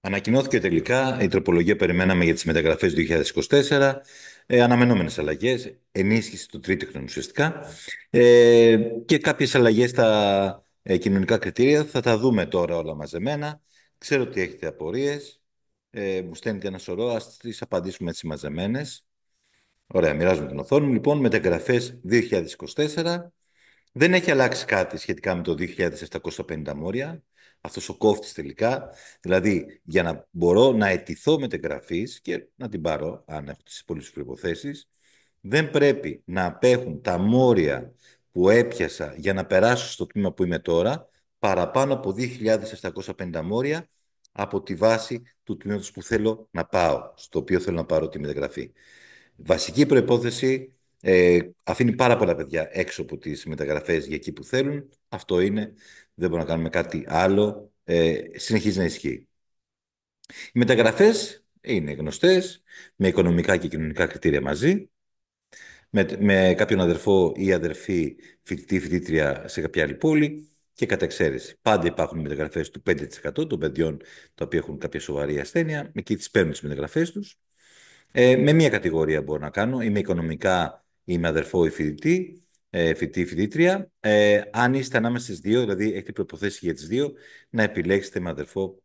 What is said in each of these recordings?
Ανακοινώθηκε τελικά η τροπολογία περιμέναμε για τις μεταγραφές 2024, αναμενόμενες αλλαγές, ενίσχυση του τρίτεχνων ουσιαστικά και κάποιες αλλαγές στα κοινωνικά κριτήρια. Θα τα δούμε τώρα όλα μαζεμένα. Ξέρω ότι έχετε απορίες, μου στέλνετε ένα σωρό, ας τις απαντήσουμε έτσι μαζεμένες. Ωραία, μοιράζουμε την οθόνη μου. Λοιπόν, μεταγραφές 2024. Δεν έχει αλλάξει κάτι σχετικά με το 2.750 μόρια. Αυτός ο κόφτης τελικά. Δηλαδή, για να μπορώ να αιτηθώ μετεγραφής και να την πάρω, αν έχω τις υπόλοιπες προϋποθέσεις, δεν πρέπει να απέχουν τα μόρια που έπιασα για να περάσω στο τμήμα που είμαι τώρα, παραπάνω από 2.750 μόρια από τη βάση του τμήματος που θέλω να πάω, στο οποίο θέλω να πάρω τη μεταγραφή. Βασική προϋπόθεση, αφήνει πάρα πολλά παιδιά έξω από τις μεταγραφές για εκεί που θέλουν. Αυτό είναι, δεν μπορούμε να κάνουμε κάτι άλλο. Συνεχίζει να ισχύει. Οι μεταγραφές είναι γνωστές, με οικονομικά και κοινωνικά κριτήρια μαζί, με κάποιον αδερφό ή αδερφή φοιτητή, φοιτήτρια σε κάποια άλλη πόλη και κατά εξαίρεση. Πάντα υπάρχουν μεταγραφές του 5% των παιδιών τα οποία έχουν κάποια σοβαρή ασθένεια, εκεί τις παίρνουν τις μεταγραφές τους. Με μία κατηγορία μπορώ να κάνω. Είμαι οικονομικά, είμαι αδερφό ή φοιτητή, φοιτητή ή φοιτήτρια. Αν είστε ανάμεσα στις δύο, δηλαδή έχετε προποθέσει για τις δύο, να επιλέξετε με αδερφό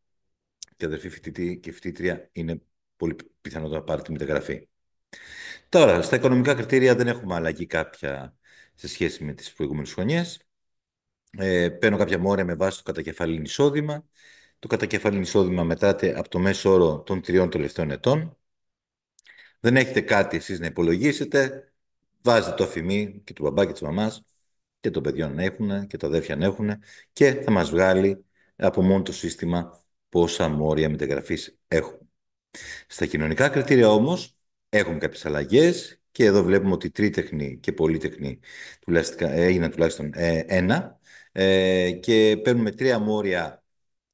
και αδερφή φοιτητή και φοιτήτρια, είναι πολύ πιθανό να πάρετε τη μεταγραφή. Τώρα, στα οικονομικά κριτήρια δεν έχουμε αλλαγή κάποια σε σχέση με τις προηγούμενες χρονιές. Παίρνω κάποια μόρια με βάση το κατακεφαλήν εισόδημα. Το κατακεφαλήν εισόδημα μετράται από το μέσο όρο των 3 τελευταίων ετών. Δεν έχετε κάτι εσείς να υπολογίσετε. Βάζετε το αφημί και του μπαμπά και της μαμάς και των παιδιών να έχουν και τα αδέρφια να έχουν και θα μας βγάλει από μόνο το σύστημα πόσα μόρια μεταγραφής έχουν. Στα κοινωνικά κριτήρια όμως έχουμε κάποιες αλλαγές και εδώ βλέπουμε ότι τρίτεχνη και πολύτεχνη έγιναν τουλάχιστον ένα και παίρνουμε 3 μόρια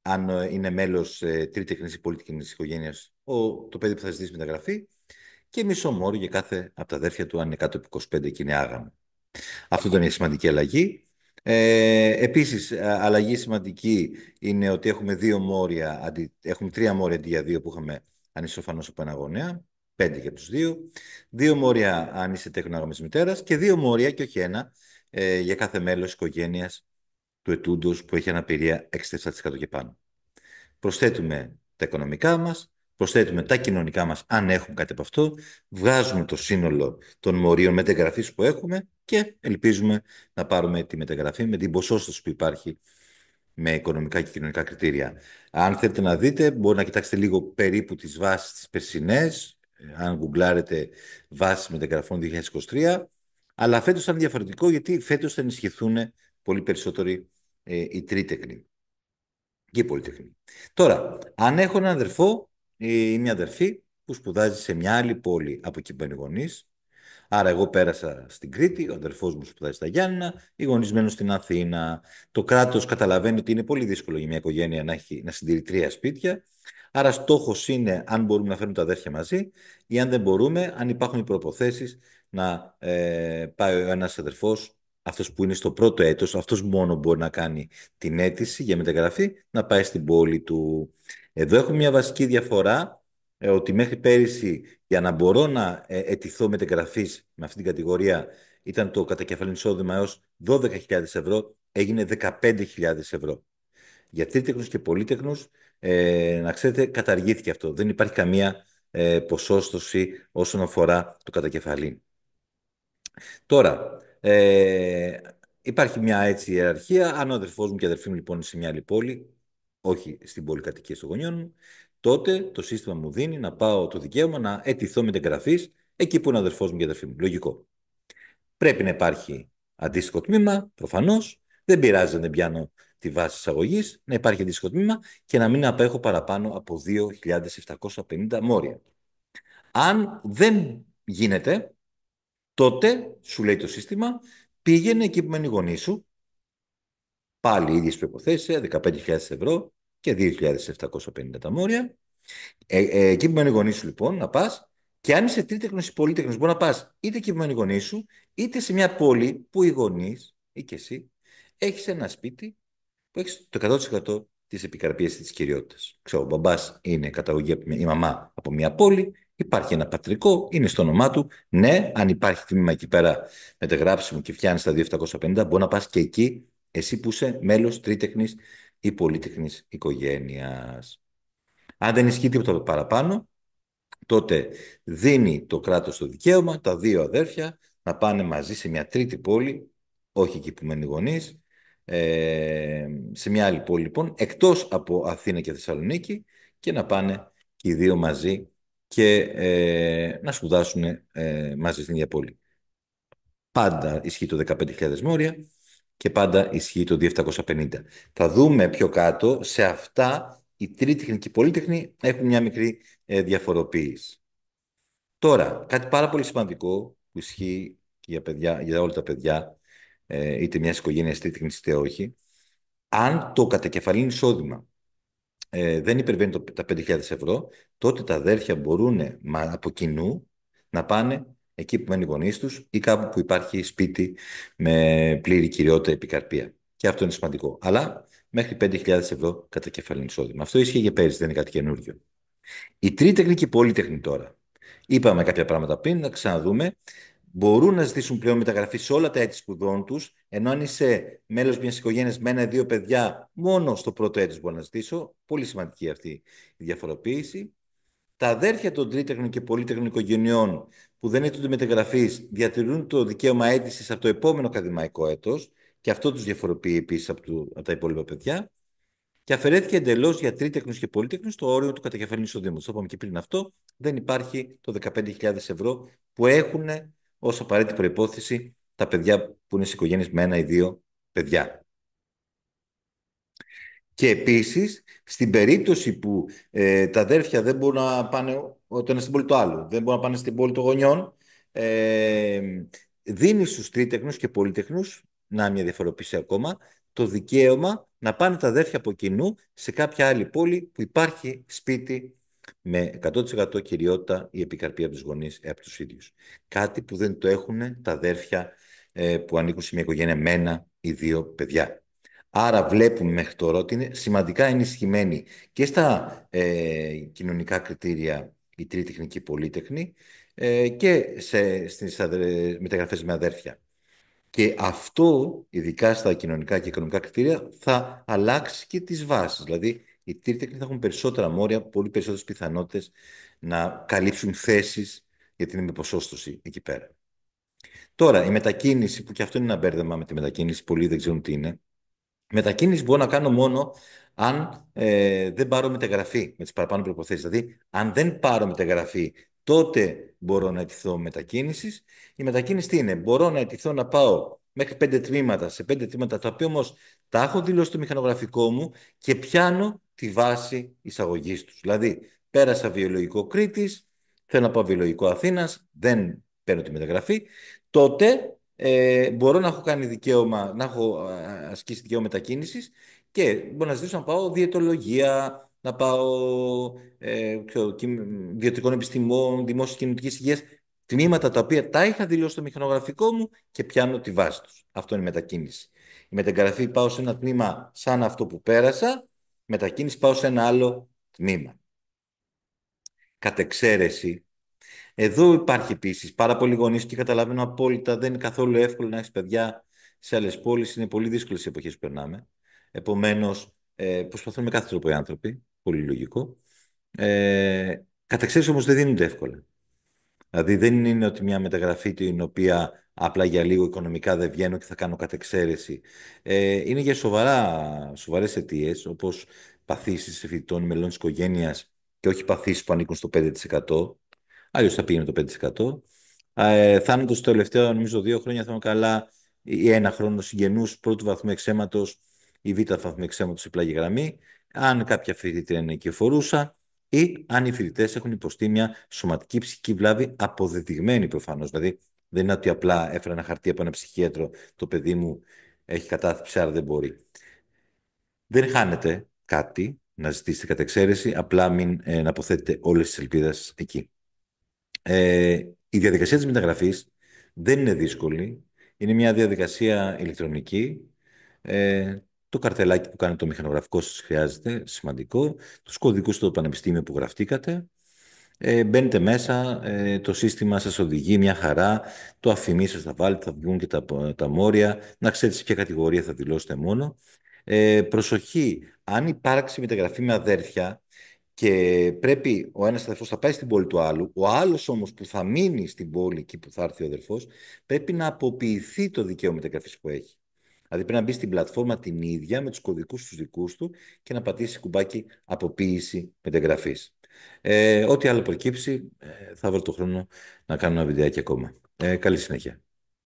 αν είναι μέλος τρίτεχνης ή πολύτεχνης οικογένειας το παιδί που θα ζητήσει μεταγραφή και μισό μόριο για κάθε από τα αδέρφια του αν είναι κάτω από 25 και είναι άγαμο. Αυτό ήταν μια σημαντική αλλαγή. Επίσης, αλλαγή σημαντική είναι ότι έχουμε 2 μόρια, έχουμε 3 μόρια αντί για 2 που είχαμε αν είσαι ορφανός από ένα γονέα, 5 για τους 2. 2 μόρια αν είσαι τέκνο-άγαμης μητέρας και 2 μόρια και όχι ένα για κάθε μέλος οικογένειας του ετούντος που έχει αναπηρία 67% και πάνω. Προσθέτουμε τα οικονομικά μας, προσθέτουμε τα κοινωνικά μας, αν έχουμε κάτι από αυτό, βγάζουμε το σύνολο των μορίων μεταγραφής που έχουμε και ελπίζουμε να πάρουμε τη μεταγραφή με την ποσόστοση που υπάρχει με οικονομικά και κοινωνικά κριτήρια. Αν θέλετε να δείτε, μπορεί να κοιτάξετε λίγο περίπου τις βάσεις τις περσινές, αν γκουγκλάρετε βάσεις μεταγραφών 2023, αλλά φέτος ήταν διαφορετικό γιατί φέτος θα ενισχυθούν πολύ περισσότεροι οι τρίτεχνοι και η πολυτεχνή. Τώρα, αν έχω έναν αδερφό ή μια αδερφή που σπουδάζει σε μια άλλη πόλη από εκεί που είναι οι γονείς, άρα εγώ πέρασα στην Κρήτη, ο αδερφός μου σπουδάζει στα Γιάννηνα, οι γονείς μένουν στην Αθήνα. Το κράτος καταλαβαίνει ότι είναι πολύ δύσκολο για μια οικογένεια να συντηρεί 3 σπίτια. Άρα στόχος είναι αν μπορούμε να φέρουμε τα αδέρφια μαζί ή αν δεν μπορούμε, αν υπάρχουν οι προποθέσεις να πάει ο ένας αδερφός, αυτός που είναι στο πρώτο έτος, αυτός μόνο μπορεί να κάνει την αίτηση για μεταγραφή, να πάει στην πόλη του. Εδώ έχουμε μια βασική διαφορά, ότι μέχρι πέρυσι για να μπορώ να αιτηθώ μεταγραφής με αυτή την κατηγορία ήταν το κατακεφαλήν εισόδημα έως 12.000 ευρώ, έγινε 15.000 ευρώ. Για τρίτεχνους και πολύτεχνους, να ξέρετε, καταργήθηκε αυτό. Δεν υπάρχει καμία ποσόστοση όσον αφορά το κατακεφαλήν. Τώρα, υπάρχει μια έτσι ιεραρχία. Αν ο αδερφός μου και η αδερφή μου λοιπόν είναι σε μια άλλη πόλη, όχι στην πόλη κατοικίας των γονιών μου, τότε το σύστημα μου δίνει να πάω το δικαίωμα να αιτηθώ μεταγραφής εκεί που είναι ο αδερφός μου και η αδερφή μου. Λογικό. Πρέπει να υπάρχει αντίστοιχο τμήμα, προφανώς. Δεν πειράζει να δεν πιάνω τη βάση εισαγωγή, να υπάρχει αντίστοιχο τμήμα και να μην απέχω παραπάνω από 2.750 μόρια. Αν δεν γίνεται, τότε σου λέει το σύστημα, πήγαινε εκεί που μένει η γονή σου, πάλι οι ίδιες προϋποθέσεις, 15.000 ευρώ και 2.750 τα μόρια. Εκεί που μένει η γονή σου, λοιπόν, να πας και αν είσαι τρίτεχνος ή πολύτεχνος, μπορεί να πας είτε εκεί που μένει η γονή σου, είτε σε μια πόλη που οι γονείς ή και εσύ έχεις ένα σπίτι που έχεις το 100% της επικαρπίας της κυριότητας. Ξέρω, ο μπαμπάς είναι καταγωγή, η μαμά από μια πόλη, υπάρχει ένα πατρικό, είναι στο όνομά του. Ναι, αν υπάρχει τμήμα εκεί πέρα μετεγράψιμο και φτιάνει στα 2.750, μπορεί να πας και εκεί, εσύ που είσαι μέλος τρίτεχνης ή πολύτεχνης οικογένειας. Αν δεν ισχύει τίποτα παραπάνω, τότε δίνει το κράτος το δικαίωμα τα δύο αδέρφια να πάνε μαζί σε μια τρίτη πόλη, όχι εκεί που μένουν οι γονείς, σε μια άλλη πόλη λοιπόν, εκτός από Αθήνα και Θεσσαλονίκη, και να πάνε και οι δύο μαζί και να σπουδάσουν μαζί στην ίδια πόλη. Πάντα ισχύει το 15.000 μόρια και πάντα ισχύει το 2.750. Θα δούμε πιο κάτω, σε αυτά η τρίτεχνη και η πολύτεχνη έχουν μια μικρή διαφοροποίηση. Τώρα, κάτι πάρα πολύ σημαντικό που ισχύει και για παιδιά, για όλα τα παιδιά, είτε μια οικογένεια τρίτεχνη είτε όχι, αν το κατακεφαλήν εισόδημα δεν υπερβαίνει τα 5.000 ευρώ, τότε τα αδέρφια μπορούν από κοινού να πάνε εκεί που μένουν οι γονείς τους ή κάπου που υπάρχει σπίτι με πλήρη κυριότητα επικαρπία. Και αυτό είναι σημαντικό. Αλλά μέχρι 5.000 ευρώ κατακεφαλήν εισόδημα. Αυτό ισχύει για πέρυσι, δεν είναι κάτι καινούριο. Η τρίτεχνη και η πολύτεχνη τώρα. Είπαμε κάποια πράγματα πριν, να ξαναδούμε. Μπορούν να ζητήσουν πλέον μεταγραφή σε όλα τα έτη σπουδών του, ενώ αν είσαι μέλο μια οικογένεια με ένα ή δύο παιδιά, μόνο στο πρώτο έτος μπορώ να ζητήσω. Πολύ σημαντική αυτή η διαφοροποίηση. Τα αδέρφια των τρίτεχνων και πολύτεχνων οικογενειών που δεν έτοιμοι μεταγραφή διατηρούν το δικαίωμα αίτηση από το επόμενο ακαδημαϊκό έτος, και αυτό του διαφοροποιεί επίση από τα υπόλοιπα παιδιά. Και αφαιρέθηκε εντελώ για τρίτεχνου και πολύτεχνου το όριο του κατακεφαλήν εισοδήματο. Το είπαμε και πριν αυτό. Δεν υπάρχει το 15.000 ευρώ που έχουν ω απαραίτητη προπόθεση τα παιδιά που είναι σε οικογένειε με ένα ή δύο παιδιά. Και επίσης, στην περίπτωση που τα αδέρφια δεν μπορούν να πάνε το ένα στην πόλη του άλλου, δεν μπορούν να πάνε στην πόλη των γονιών, ε, δίνει στους τρίτεχνους και πολύτεχνους, να μια διαφοροποίηση ακόμα, το δικαίωμα να πάνε τα αδέρφια από κοινού σε κάποια άλλη πόλη που υπάρχει σπίτι με 100% κυριότητα ή επικαρπία από τους γονείς ή από τους ίδιους. Κάτι που δεν το έχουν τα αδέρφια που ανήκουν σε μια οικογένεια με ένα ή δύο παιδιά. Άρα βλέπουμε μέχρι τώρα ότι είναι σημαντικά ενισχυμένη και στα κοινωνικά κριτήρια η τρίτεχνη και η πολύτεχνη και στις μεταγραφές με αδέρφια. Και αυτό, ειδικά στα κοινωνικά και οικονομικά κριτήρια, θα αλλάξει και τις βάσεις. Δηλαδή, οι τρίτεχνοι θα έχουν περισσότερα μόρια, πολύ περισσότερες πιθανότητες να καλύψουν θέσεις, γιατί είναι με ποσόστοση εκεί πέρα. Τώρα, η μετακίνηση, που και αυτό είναι ένα μπέρδεμα με τη μετακίνηση, πολλοί δεν ξέρουν τι είναι. Μετακίνηση μπορώ να κάνω μόνο αν δεν πάρω μεταγραφή με τις παραπάνω προϋποθέσεις. Δηλαδή, αν δεν πάρω μεταγραφή, τότε μπορώ να αιτηθώ μετακίνησης. Η μετακίνηση τι είναι? Μπορώ να αιτηθώ να πάω μέχρι 5 τμήματα, σε 5 τμήματα, τα οποία όμως τα έχω δηλώσει στο μηχανογραφικό μου και πιάνω τη βάση εισαγωγής τους. Δηλαδή, πέρασα βιολογικό Κρήτης, θέλω να πάω βιολογικό Αθήνας, δεν παίρνω τη μεταγραφή, τότε μπορώ να έχω κάνει δικαίωμα, να έχω ασκήσει δικαίωμα μετακίνησης και μπορώ να ζητήσω να πάω διαιτολογία, να πάω ιδιωτικών επιστημών, δημόσιας κοινωνικής υγείας, τμήματα τα οποία τα είχα δηλώσει στο μηχανογραφικό μου και πιάνω τη βάση τους. Αυτό είναι η μετακίνηση. Η μεταγραφή πάω σε ένα τμήμα σαν αυτό που πέρασα, μετακίνηση πάω σε ένα άλλο τμήμα. Κατ' εξαίρεση, εδώ υπάρχει επίση πάρα πολλοί γονεί και καταλαβαίνω απόλυτα, δεν είναι καθόλου εύκολο να έχει παιδιά σε άλλε πόλει. Είναι πολύ δύσκολε οι εποχέ που περνάμε. Επομένω, προσπαθούν με κάθε τρόπο οι άνθρωποι. Πολύ λογικό. Κατ' εξαίρεση όμω δεν δίνονται εύκολα. Δηλαδή δεν είναι ότι μια μεταγραφή την οποία απλά για λίγο οικονομικά δεν βγαίνω και θα κάνω κατ' εξαίρεση. Είναι για σοβαρές αιτίες, όπως παθήσεις φοιτητών μελών της οικογένειας και όχι παθήσεις που ανήκουν στο 5%. Αλλιώς θα πήγαινε το 5%. Θάνατος το τελευταίο, νομίζω 2 χρόνια, θα είμαι καλά, ή 1 χρόνο συγγενούς πρώτου βαθμού εξαίματος ή β' βαθμού εξαίματος σε πλάγη γραμμή. Αν κάποια φοιτήτρια είναι οικειοφορούσα, ή αν οι φοιτητές έχουν υποστεί μια σωματική ψυχική βλάβη αποδεδειγμένη προφανώς. Δηλαδή δεν είναι ότι απλά έφερα ένα χαρτί από ένα ψυχίατρο, το παιδί μου έχει κατάθλιψη, άρα δεν μπορεί. Δεν χάνεται κάτι να ζητήσετε κατ' εξαίρεση, απλά μην να αποθέτετε όλες τις ελπίδες εκεί. Η διαδικασία της μεταγραφής δεν είναι δύσκολη. Είναι μια διαδικασία ηλεκτρονική. το καρτελάκι που κάνει το μηχανογραφικό σας χρειάζεται, σημαντικό, τους κωδικούς στο πανεπιστήμιο που γραφτήκατε. Μπαίνετε μέσα, το σύστημα σας οδηγεί μια χαρά, το αφημί σας θα βάλετε, θα βγουν και τα μόρια, να ξέρετε σε ποια κατηγορία θα δηλώσετε μόνο. Προσοχή, αν υπάρξει μεταγραφή με αδέρφια και πρέπει ο ένας αδερφός θα πάει στην πόλη του άλλου, ο άλλος όμως που θα μείνει στην πόλη εκεί που θα έρθει ο αδερφός, πρέπει να αποποιηθεί το δικαίωμα μεταγραφής που έχει. Δηλαδή πρέπει να μπει στην πλατφόρμα την ίδια με τους κωδικούς τους δικούς του και να πατήσει κουμπάκι αποποίηση μεταγραφής. Ό,τι άλλο προκύψει, θα βρω το χρόνο να κάνω ένα βιντεάκι ακόμα. Καλή συνέχεια.